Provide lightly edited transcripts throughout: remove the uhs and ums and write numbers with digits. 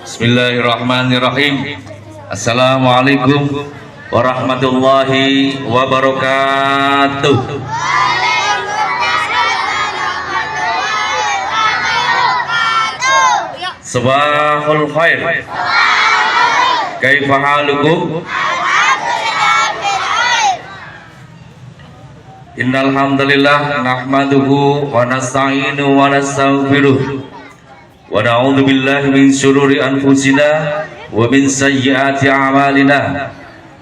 Bismillahirrahmanirrahim. Assalamualaikum warahmatullahi wabarakatuh. Sabahul khair. Kaifa halukum? Innal hamdalillah nahmaduhu wa nasta'inu wa nastaghfiruh wa na'udzu billahi min shururi anfusina wa min sayyiati a'malina.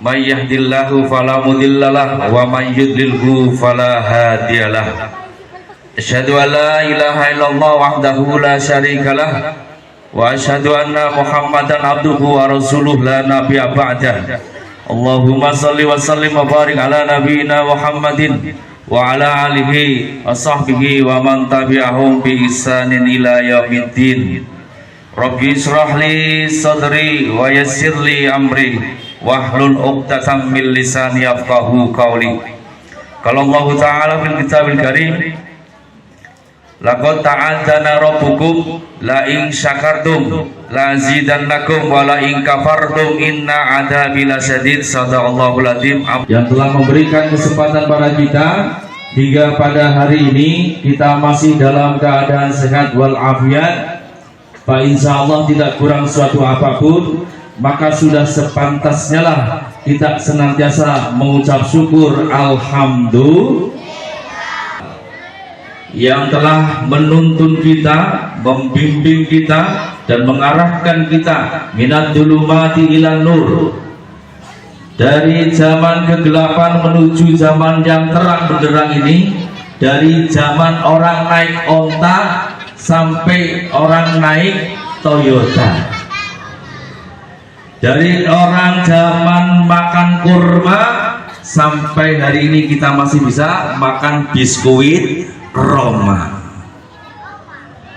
May yahdihillahu fala mudhillalah wa may yudlilhu fala hadiyalah. Asyhadu an la ilaha illallah wahdahu la syarikalah wa asyhadu anna Muhammadan abduhu wa rasuluh la nabiyya ba'dah. Allahumma salli wa sallim wa barik ala nabiyyina Muhammadin wa ala alihi wa sahbihi wa man tabi'ahum bi ihsanin ila yaumiddin. Rabbi israh li sadri wa yassir li amri wahlul 'uqdatam min lisani yafqahu qawli. Qala Allah Ta'ala fil kitabil karim, laqad ta'adzana rabbukum la in syakartum la azidannakum wa la in kafartum inna adzabi lasyadid. Shadaqallahul azim. Yang telah memberikan kesempatan pada kita hingga pada hari ini kita masih dalam keadaan sehat walafiat, Pak, insya Allah tidak kurang suatu apapun, maka sudah sepantasnya lah kita senantiasa mengucap syukur alhamdulillah yang telah menuntun kita, membimbing kita, dan mengarahkan kita minat dzulumati ilan nur, dari zaman kegelapan menuju zaman yang terang benderang ini, dari zaman orang naik onta sampai orang naik Toyota, dari orang zaman makan kurma sampai hari ini kita masih bisa makan biskuit Roma.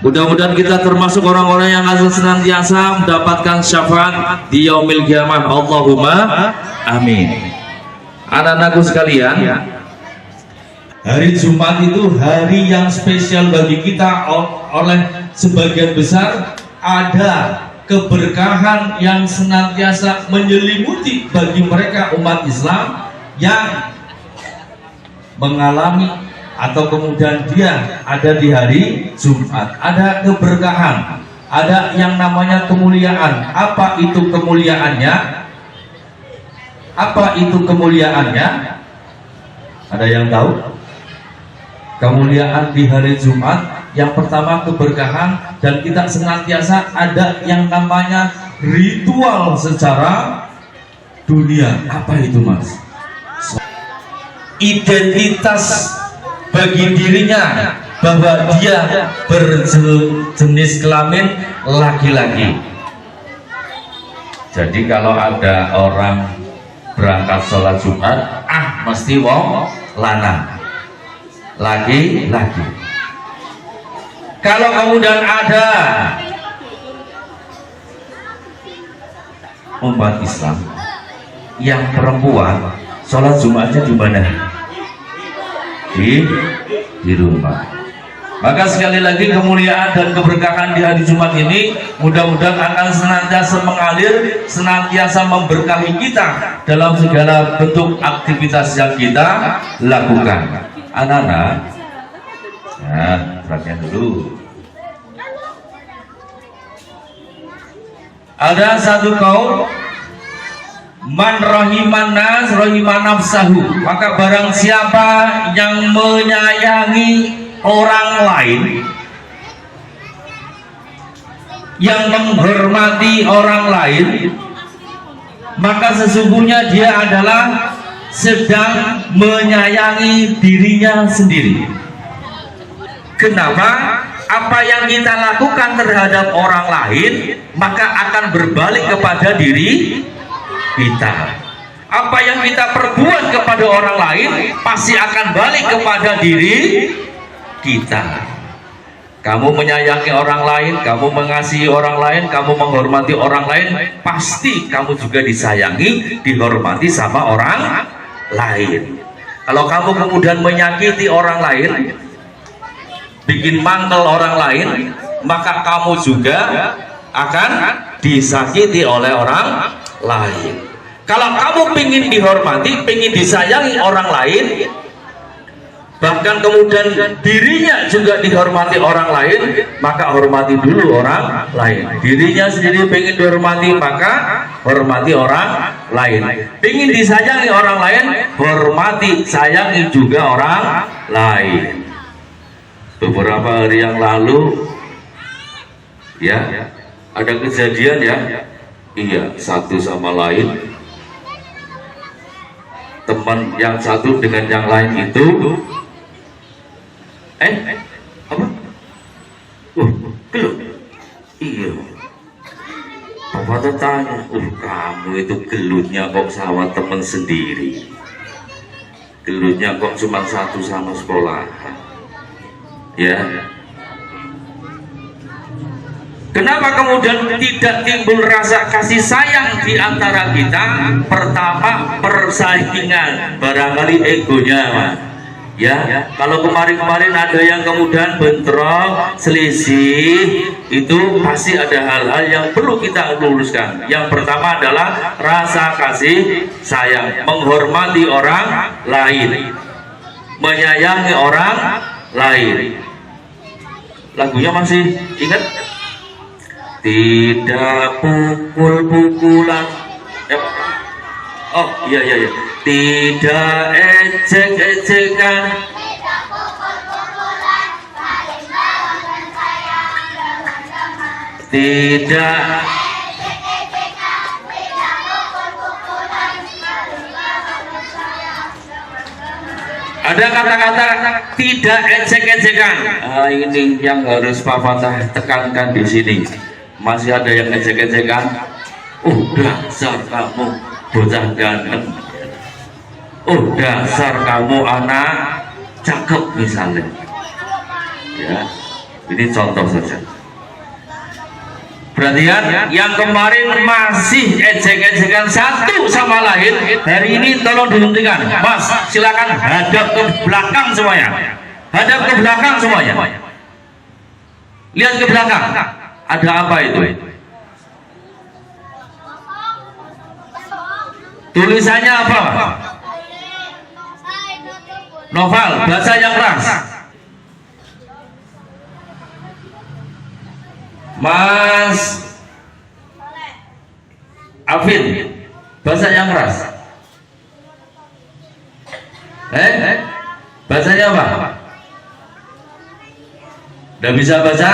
Mudah-mudahan kita termasuk orang-orang yang akan senantiasa mendapatkan syafaat di yaumil qiyamah. Allahumma amin. Anak-anakku sekalian, hari Jumat itu hari yang spesial bagi kita. Oleh sebagian besar ada keberkahan yang senantiasa menyelimuti bagi mereka umat Islam yang mengalami atau kemudian dia ada di hari Jumat. Ada keberkahan, ada yang namanya kemuliaan. Apa itu kemuliaannya? Apa itu kemuliaannya? Ada yang tahu? Kemuliaan di hari Jumat yang pertama keberkahan, dan kita senantiasa ada yang namanya ritual secara dunia. Apa itu, Mas? Identitas bagi dirinya bahwa dia berjenis kelamin laki-laki. Jadi kalau ada orang berangkat sholat Jumat, mesti wong lanang, laki-laki. Kalau kemudian ada umat Islam yang perempuan, sholat Jumatnya di mana? Di rumah. Maka sekali lagi kemuliaan dan keberkahan di hari Jumat ini mudah-mudahan akan senantiasa mengalir, senantiasa memberkahi kita dalam segala bentuk aktivitas yang kita lakukan. Anak-anak, ya, perhatian dulu. Ada satu kaum, man rahiman nas rahiman nafsahu, maka barang siapa yang menyayangi orang lain, yang menghormati orang lain, maka sesungguhnya dia adalah sedang menyayangi dirinya sendiri. Kenapa? Apa yang kita lakukan terhadap orang lain maka akan berbalik kepada diri kita. Apa yang kita perbuat kepada orang lain pasti akan balik kepada diri kita. Kamu menyayangi orang lain, kamu mengasihi orang lain, kamu menghormati orang lain, pasti kamu juga disayangi, dihormati sama orang lain. Kalau kamu kemudian menyakiti orang lain, bikin mangkel orang lain, maka kamu juga akan disakiti oleh orang lain. Kalau kamu ingin dihormati, ingin disayangi orang lain, bahkan kemudian dirinya juga dihormati orang lain, maka hormati dulu orang lain. Dirinya sendiri ingin dihormati, maka hormati orang lain. Ingin disayangi orang lain, hormati, sayangi juga orang lain. Beberapa hari yang lalu ya ada kejadian ya, iya, satu sama lain, teman yang satu dengan yang lain itu apa? Gelut. Iya. Bapak tanya, kamu itu gelutnya kok sama teman sendiri, gelutnya kok cuma satu sama sekolah, ya. Kenapa kemudian tidak timbul rasa kasih sayang di antara kita? Pertama, persaingan, barangkali egonya, Mas. Ya, kalau kemarin-kemarin ada yang kemudian bentrok, selisih, itu pasti ada hal-hal yang perlu kita luruskan. Yang pertama adalah rasa kasih sayang, menghormati orang lain, menyayangi orang lain. Lagunya masih ingat? Tidak pukul-pukulan. Oh iya. Tidak ejek-ejekan. Tidak. Ada kata-kata tidak ejek-ejekan. Ini yang harus Pak Fatah tekankan di sini. Masih ada yang ejek-ejekan. Dasar kamu bocah ganteng. Dasar kamu anak cakep misalnya. Ya, ini contoh saja. Perhatian, yang kemarin masih ejek-ejekan satu sama lain, hari ini tolong dihentikan. Mas, silakan hadap ke belakang semuanya. Hadap ke belakang semuanya. Lihat ke belakang. Ada apa itu? Tulisannya apa? Novel, bahasa yang keras. Mas Afid, bahasa yang keras. Bahasanya apa? Udah bisa baca?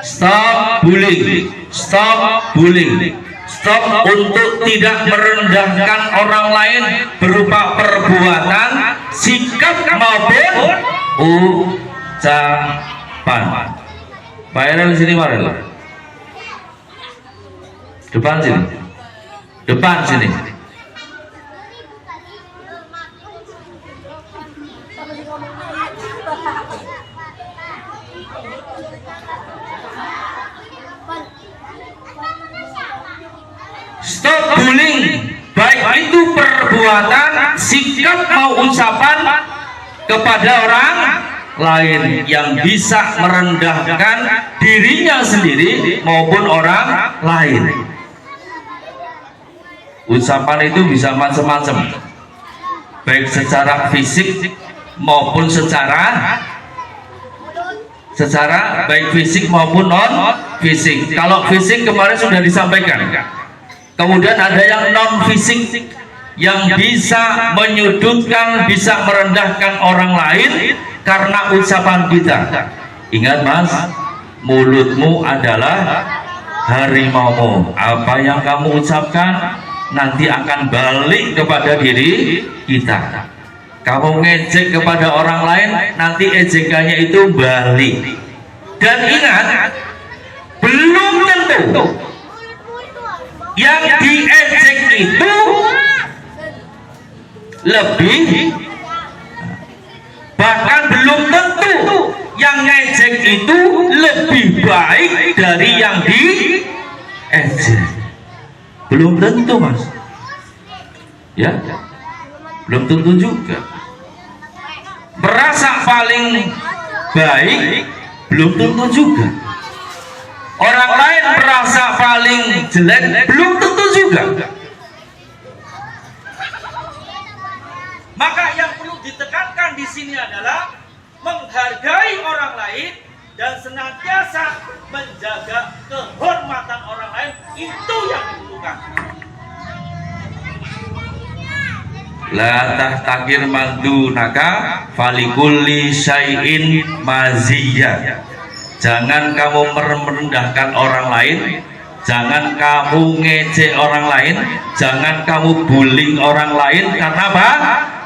Stop bullying, stop bullying, stop untuk tidak merendahkan orang lain berupa perbuatan, sikap maupun ucapan. Pak Erel sini, Pak Erel. Depan sini, depan sini. Stop bullying, baik itu perbuatan, sikap mau ucapan kepada orang lain yang bisa merendahkan dirinya sendiri maupun orang lain. Ucapan itu bisa macam-macam, baik secara fisik maupun secara baik fisik maupun non fisik. Kalau fisik kemarin sudah disampaikan. Kemudian ada yang non fisik yang bisa menyudutkan, bisa merendahkan orang lain karena ucapan kita. Ingat Mas, mulutmu adalah harimaumu. Apa yang kamu ucapkan nanti akan balik kepada diri kita. Kamu ngejek kepada orang lain, nanti ejekannya itu balik. Dan ingat, belum tentu yang diejek itu lebih, bahkan belum tentu yang ngejek itu lebih baik dari yang diejek. Belum tentu Mas, ya, belum tentu juga. Merasa paling baik belum tentu juga. orang lain merasa paling jelek, belum tentu juga. Maka yang perlu ditekankan di sini adalah menghargai orang lain dan senantiasa menjaga kehormatan orang lain, itu yang dibutuhkan. La tahtakir madunaka falikulli syai'in maziyya. Jangan kamu merendahkan orang lain, jangan kamu ngejek orang lain, jangan kamu bullying orang lain. Karena apa?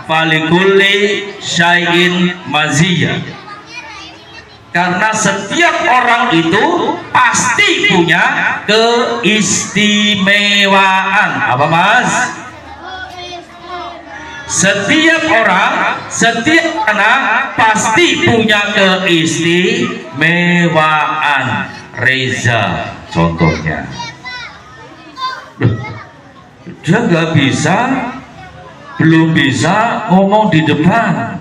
Falikulli syai'in maziyya. Karena setiap orang itu pasti punya keistimewaan. Apa Mas? Setiap orang, setiap anak pasti punya keistimewaan. Reza contohnya, dia nggak bisa, belum bisa ngomong di depan,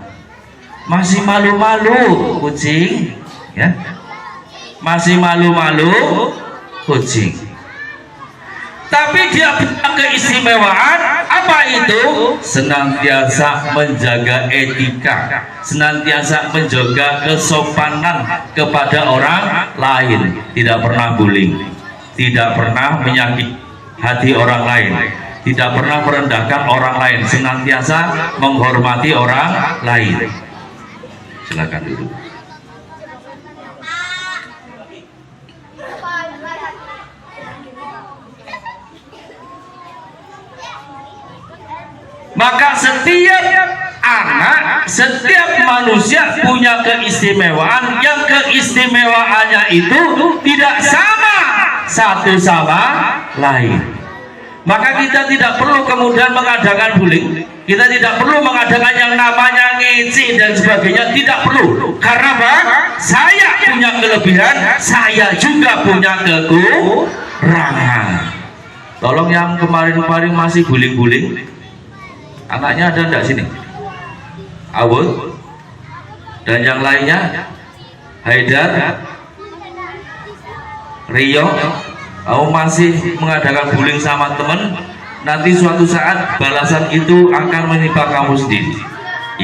masih malu-malu kucing, ya, masih malu-malu kucing. Tapi dia punya keistimewaan. Apa itu? Senantiasa menjaga etika, senantiasa menjaga kesopanan kepada orang lain, tidak pernah bullying, tidak pernah menyakiti hati orang lain, tidak pernah merendahkan orang lain, senantiasa menghormati orang lain. Silakan duduk. Maka setiap anak, setiap manusia punya keistimewaan, yang keistimewaannya itu tidak sama satu sama lain. Maka kita tidak perlu kemudian mengadakan bullying, kita tidak perlu mengadakan yang namanya ngece dan sebagainya, tidak perlu. Karena apa? Saya punya kelebihan, saya juga punya kekurangan. Tolong yang kemarin-kemarin masih bullying-bullying, anaknya ada enggak sini? Awud dan yang lainnya, Haidar, Rio, kamu masih mengadakan bullying sama teman, nanti suatu saat balasan itu akan menimpa kamu sendiri.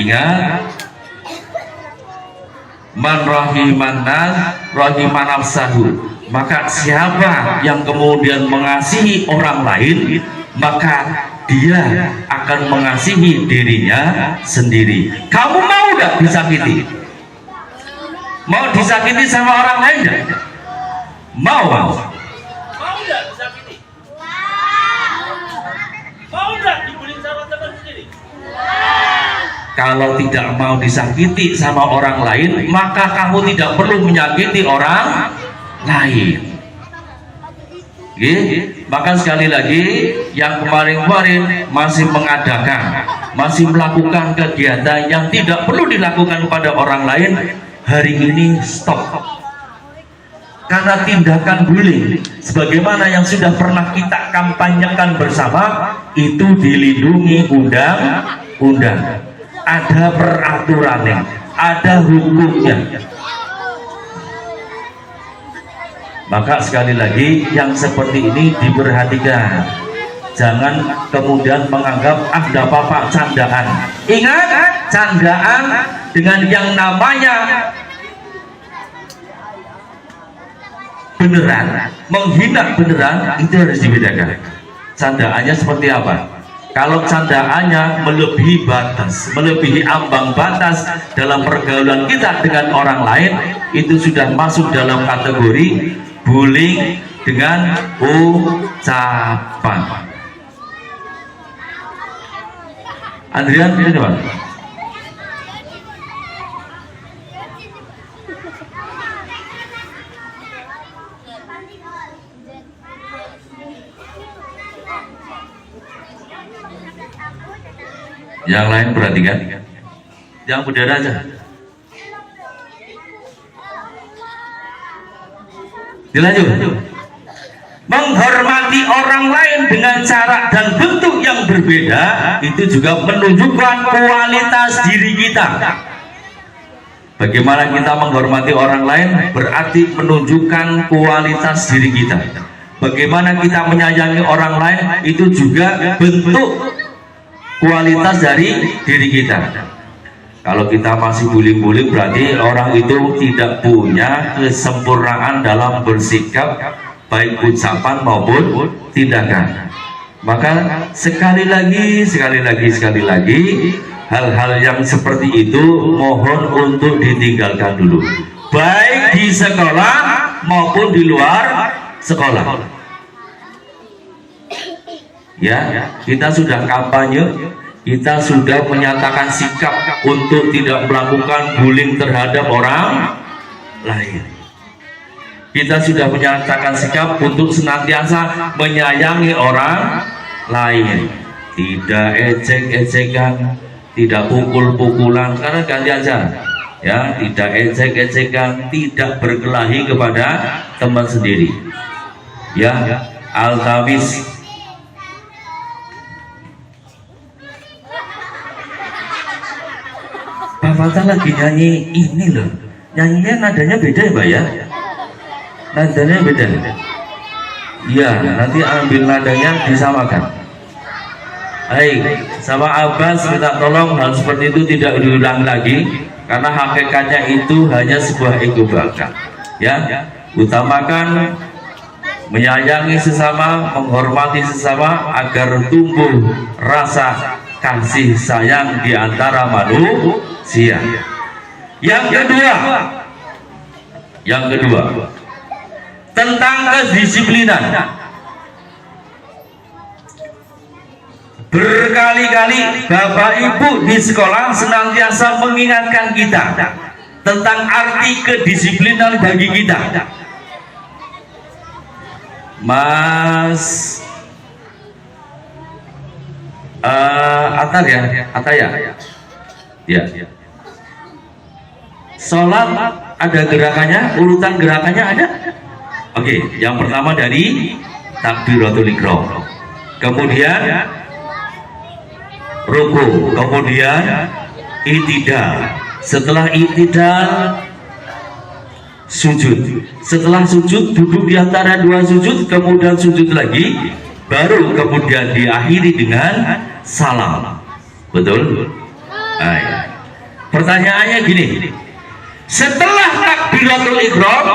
Ingat, man rahiman nas rahiman nafsahu. Maka siapa yang kemudian mengasihi orang lain, maka dia akan mengasihi dirinya sendiri. Kamu mau gak disakiti? Mau disakiti sama orang lain gak? Mau? Mau gak disakiti? Mau gak dibully sama teman sendiri? Kalau tidak mau disakiti sama orang lain, maka kamu tidak perlu menyakiti orang lain. Maka sekali lagi, yang kemarin-kemarin masih mengadakan, masih melakukan kegiatan yang tidak perlu dilakukan kepada orang lain, hari ini stop. Karena tindakan bullying, sebagaimana yang sudah pernah kita kampanyekan bersama, itu dilindungi undang-undang. Ada peraturannya, ada hukumnya. Maka sekali lagi, yang seperti ini diperhatikan. Jangan kemudian menganggap ada apa-apa, candaan. Ingat, candaan dengan yang namanya beneran, menghina beneran, itu harus dibedakan. Candaannya seperti apa? Kalau candaannya melebihi batas, melebihi ambang batas dalam pergaulan kita dengan orang lain, itu sudah masuk dalam kategori bullying dengan ucapan. Andrian, ini Pak. Yang lain perhatikan, yang berdarah aja. Dilanjut. Menghormati orang lain dengan cara dan bentuk yang berbeda, itu juga menunjukkan kualitas diri kita. Bagaimana kita menghormati orang lain berarti menunjukkan kualitas diri kita. Bagaimana kita menyayangi orang lain itu juga bentuk kualitas dari diri kita. Kalau kita masih guling-guling berarti orang itu tidak punya kesempurnaan dalam bersikap, baik ucapan maupun tindakan. Maka sekali lagi hal-hal yang seperti itu mohon untuk ditinggalkan dulu, baik di sekolah maupun di luar sekolah. Ya, kita sudah kampanye, kita sudah menyatakan sikap untuk tidak melakukan bullying terhadap orang lain. Kita sudah menyatakan sikap untuk senantiasa menyayangi orang lain, tidak ejek-ejekan, tidak pukul-pukulan, karena ganti aja ya, tidak ejek-ejekan, tidak berkelahi kepada teman sendiri ya. Al-Tamis Pak Fatah lagi nyanyi ini loh, nyanyinya nadanya beda ya Mbak ya, nadanya beda ya, nanti ambil nadanya disamakan. Hai, sama Abbas minta tolong hal seperti itu tidak diulang lagi, karena hakikatnya itu hanya sebuah ego belaka ya. Utamakan menyayangi sesama, menghormati sesama agar tumbuh rasa kasih sayang di antara manusia. Yang kedua tentang kedisiplinan. Berkali-kali Bapak Ibu di sekolah senantiasa mengingatkan kita tentang arti kedisiplinan bagi kita. Mas Ataya ya. Sholat ada gerakannya, urutan gerakannya ada. Oke, yang pertama dari takbiratul ihram, kemudian ruku, kemudian i'tidal, setelah i'tidal sujud, setelah sujud duduk di antara dua sujud, kemudian sujud lagi, baru kemudian diakhiri dengan salam. Betul? Nah, ya. Pertanyaannya gini, setelah takbiratul ihram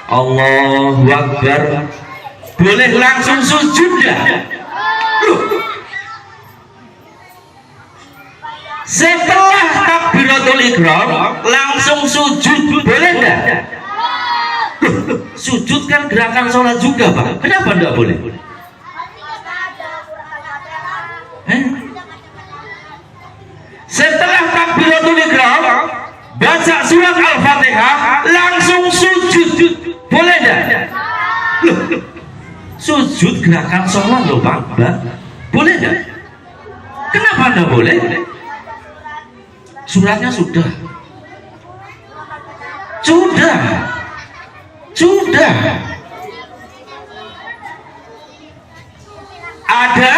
Allahu Akbar boleh langsung sujud ya? Setelah takbiratul ihram langsung sujud boleh enggak? Sujud kan gerakan sholat juga Pak, kenapa enggak boleh? Setelah takbiratul ihram baca surat Al-Fatihah langsung sujud boleh enggak? Sujud gerakan sholat loh Pak, boleh enggak? Kenapa enggak boleh? Suratnya sudah ada,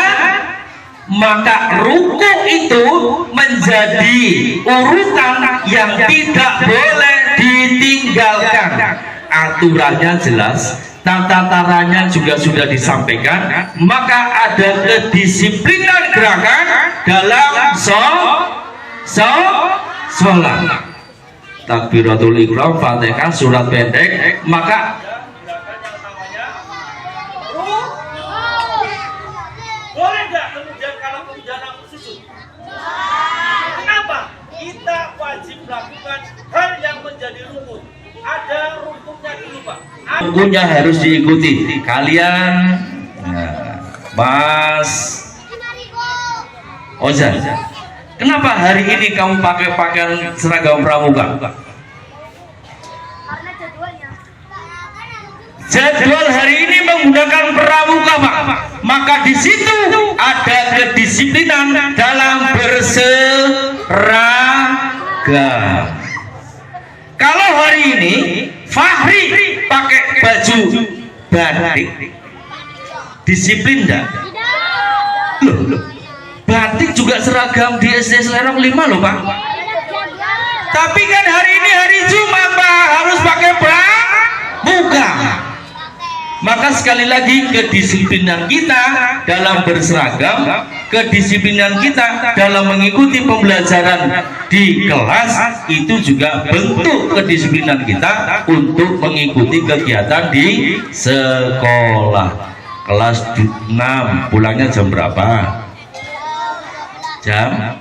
maka ruku itu menjadi urutan yang tidak boleh ditinggalkan. Aturannya jelas, tata caranya juga sudah disampaikan, maka ada kedisiplinan gerakan dalam sholat. Takbiratul ihram, Fatihah, surat pendek, maka boleh nggak kemudian kalau kemudian aku sujud? Kenapa? Kita wajib melakukan hal yang menjadi rukun. Ada rukunnya dulu Pak. Rukunnya harus diikuti. Kalian, Mas Ozan, kenapa hari ini kamu pakai pakaian seragam pramuka? Karena jadwalnya. Jadwal hari ini menggunakan pramuka Pak. Maka di situ ada kedisiplinan dalam berseragam. Kalau hari ini Fahri pakai baju batik, disiplin enggak? Loh, batik juga seragam di SD Selerong 5 loh Pak. Tapi kan hari ini hari Jumat Pak, harus pakai pramuka. Maka sekali lagi kedisiplinan kita dalam berseragam, kedisiplinan kita dalam mengikuti pembelajaran di kelas itu juga bentuk kedisiplinan kita untuk mengikuti kegiatan di sekolah. Kelas 6 pulangnya jam berapa? Jam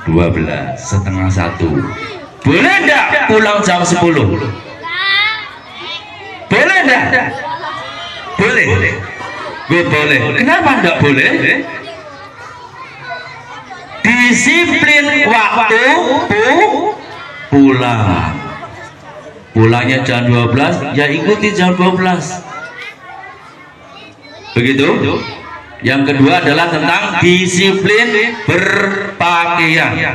12, setengah 1. Boleh enggak pulang jam 10? Boleh enggak? Boleh. Gue boleh. Kenapa enggak boleh? Disiplin waktu pulang. Pulangnya jam 12, ya ikuti jam 12. Begitu. Yang kedua adalah tentang disiplin berpakaian.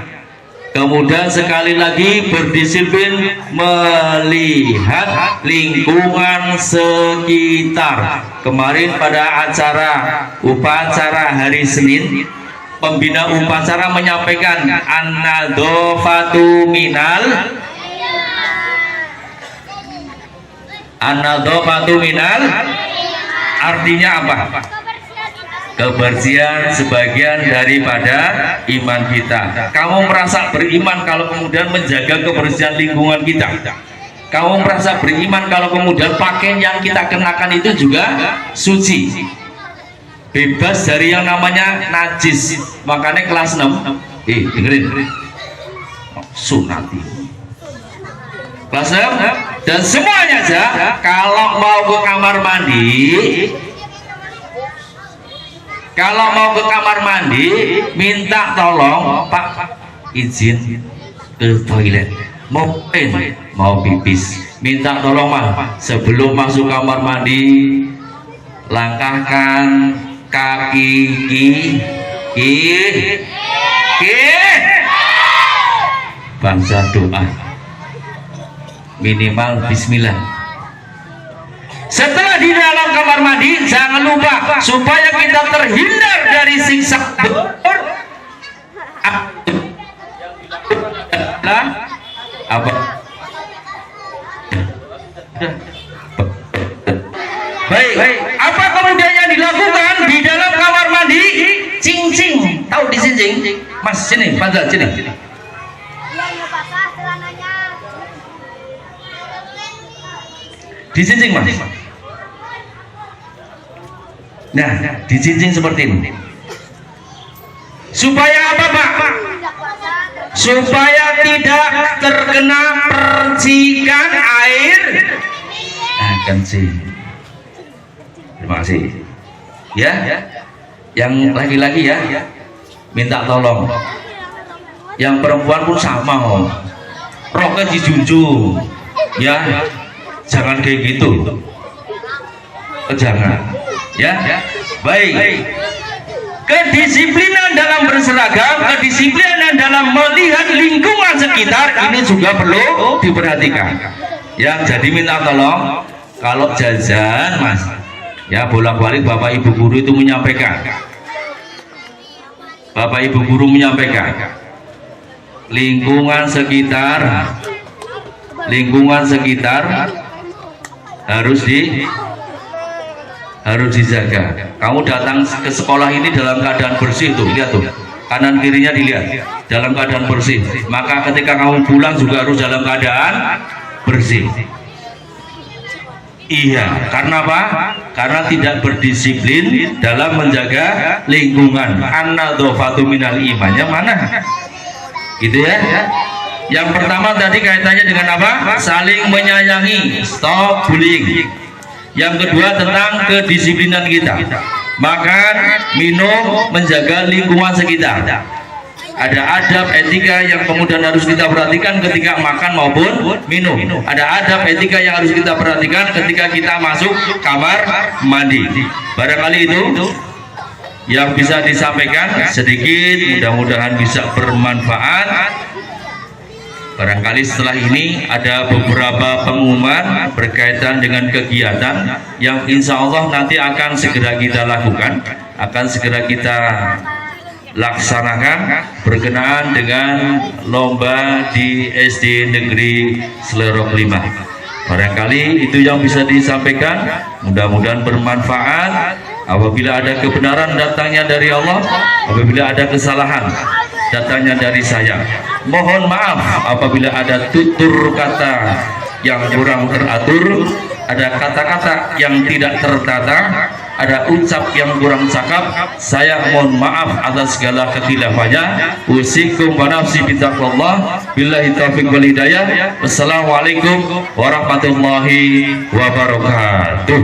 Kemudian sekali lagi berdisiplin melihat lingkungan sekitar. Kemarin pada upacara hari Senin, pembina upacara menyampaikan an-nadhofatu minal artinya apa? Kebersihan sebagian daripada iman kita. Kamu merasa beriman kalau kemudian menjaga kebersihan lingkungan kita. Kamu merasa beriman kalau kemudian pakaian yang kita kenakan itu juga suci, bebas dari yang namanya najis. Makanya kelas 6 dengerin sunati kelas 6 dan semuanya aja kalau mau ke kamar mandi, minta tolong Pak izin ke toilet, mau pipis, minta tolong Mas sebelum masuk kamar mandi langkahkan kaki bangsa doa minimal bismillah. Setelah di dalam kamar mandi, jangan lupa supaya kita terhindar dari siksa apa? Baik. Apa kemudian yang dilakukan di dalam kamar mandi? Cincing. Tahu dicincing? Mas sini, Panjal sini. Dicincing Mas. Nah, dicincing seperti ini. Supaya apa Pak? Supaya tidak terkena percikan air kencing. Terima kasih. Ya, yang laki-laki ya, minta tolong. Yang perempuan pun sama, roknya dijunjung, ya. Jangan kayak gitu, jangan ya. Baik, kedisiplinan dalam berseragam, kedisiplinan dalam melihat lingkungan sekitar ini juga perlu diperhatikan. Yang jadi minta tolong kalau jajan Mas ya, bolak-balik Bapak Ibu guru itu menyampaikan, lingkungan sekitar harus dijaga. Kamu datang ke sekolah ini dalam keadaan bersih tuh, lihat tuh, kanan kirinya dilihat dalam keadaan bersih. Maka ketika kamu pulang juga harus dalam keadaan bersih. Iya, karena apa? Karena tidak berdisiplin dalam menjaga lingkungan. An-nadhofatu minal imannya mana? Gitu ya. Yang pertama tadi kaitannya dengan apa? Saling menyayangi, stop bullying. Yang kedua tentang kedisiplinan kita. Makan, minum, menjaga lingkungan sekitar. Ada adab etika yang kemudian harus kita perhatikan ketika makan maupun minum. Ada adab etika yang harus kita perhatikan ketika kita masuk kamar mandi. Barangkali itu yang bisa disampaikan sedikit, mudah-mudahan bisa bermanfaat. Barangkali setelah ini ada beberapa pengumuman berkaitan dengan kegiatan yang insya Allah nanti akan segera kita lakukan, akan segera kita laksanakan berkenaan dengan lomba di SD Negeri Selerok 5. Barangkali itu yang bisa disampaikan, mudah-mudahan bermanfaat. Apabila ada kebenaran datangnya dari Allah, apabila ada kesalahan datangnya dari saya. Mohon maaf apabila ada tutur kata yang kurang teratur, ada kata-kata yang tidak tertata, ada ucap yang kurang cakap. Saya mohon maaf atas segala kekhilafahnya. Usikum wa nafsi bitaqwallah. Billahi taufiq wal hidayah. Wassalamualaikum warahmatullahi wabarakatuh.